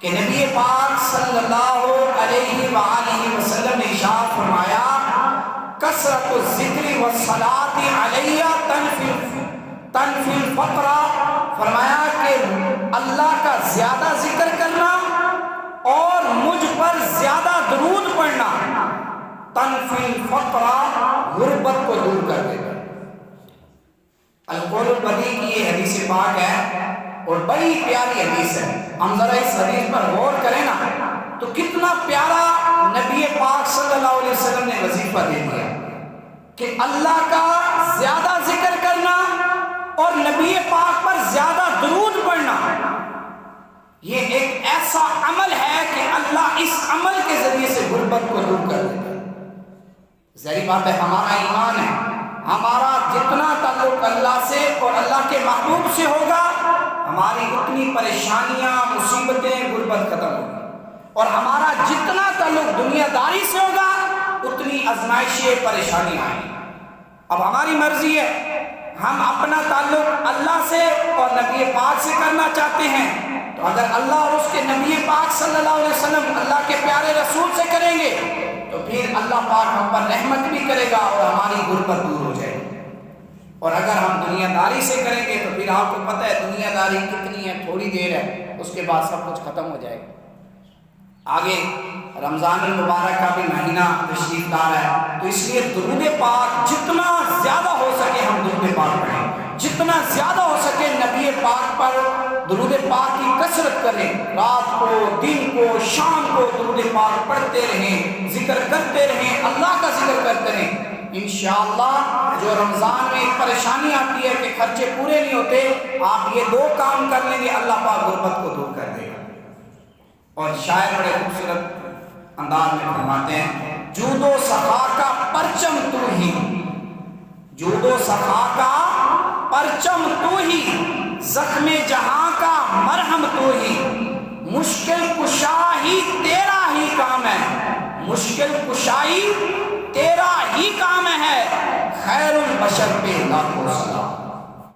کہ نبی پاک صلی اللہ علیہ وآلہ وسلم نے ارشاد فرمایا کثرت الذکر والصلاۃ علیہ تنفی الفقر، فرمایا کہ اللہ کا زیادہ ذکر کرنا اور مجھ پر زیادہ درود پڑھنا تنفی الفقر، غربت کو دور کر دے گا۔ القول البدیع کی یہ حدیث پاک ہے اور بڑی پیاری حدیث ہے۔ ہم ذرا اس حدیث پر غور کریں نا تو کتنا پیارا نبی پاک صلی اللہ علیہ وسلم نے وظیفہ دے دیا کہ اللہ کا زیادہ ذکر کرنا اور نبی پاک پر زیادہ درود پڑھنا، یہ ایک ایسا عمل ہے کہ اللہ اس عمل کے ذریعے سے غربت کو دور کر دیتا ہے۔ ظاہر بات ہے ہمارا ایمان ہے، ہمارا جتنا تعلق اللہ سے اور اللہ کے محبوب سے ہوگا، ہماری اتنی پریشانیاں، مصیبتیں، غربت ختم ہوگی، اور ہمارا جتنا تعلق دنیا داری سے ہوگا اتنی آزمائشیں، پریشانیاں آئیں گی۔ اب ہماری مرضی ہے، ہم اپنا تعلق اللہ سے اور نبی پاک سے کرنا چاہتے ہیں، تو اگر اللہ اور اس کے نبی پاک صلی اللہ علیہ وسلم اللہ کے پیارے رسول سے کریں گے تو پھر اللہ پاک ہم پر رحمت بھی کرے گا اور ہماری غربت دور ہو جائے گی۔ اور اگر ہم دنیا داری سے کریں گے تو پھر آپ کو پتہ ہے دنیا داری کتنی ہے، تھوڑی دیر ہے، اس کے بعد سب کچھ ختم ہو جائے گا۔ آگے رمضان المبارک کا بھی مہینہ تشریف لا رہا ہے، تو اس لیے درود پاک جتنا زیادہ ہو سکے ہم درود پاک پڑھیں، جتنا زیادہ ہو سکے نبی پاک پر درود پاک کی کثرت کریں، رات کو، دن کو، شام کو درود پاک پڑھتے رہیں، ذکر کرتے رہیں، اللہ کا ذکر کرتے رہیں۔ انشاءاللہ جو رمضان میں ایک پریشانی آتی ہے کہ خرچے پورے نہیں ہوتے، آپ یہ دو کام کر لیں گے اللہ پاک غربت کو دور کر دے گا۔ اور شاعر بڑے خوبصورت انداز میں فرماتے ہیں جود و سخا کا پرچم تو ہی، جود و سخا کا پرچم تو ہی، زخم جہاں کا مرہم تو ہی، مشکل کشا ہی تیرا ہی کام ہے، مشکل کشائی تیرا ہی کام ہے، خیر البشر پہ لاکھوں سلام۔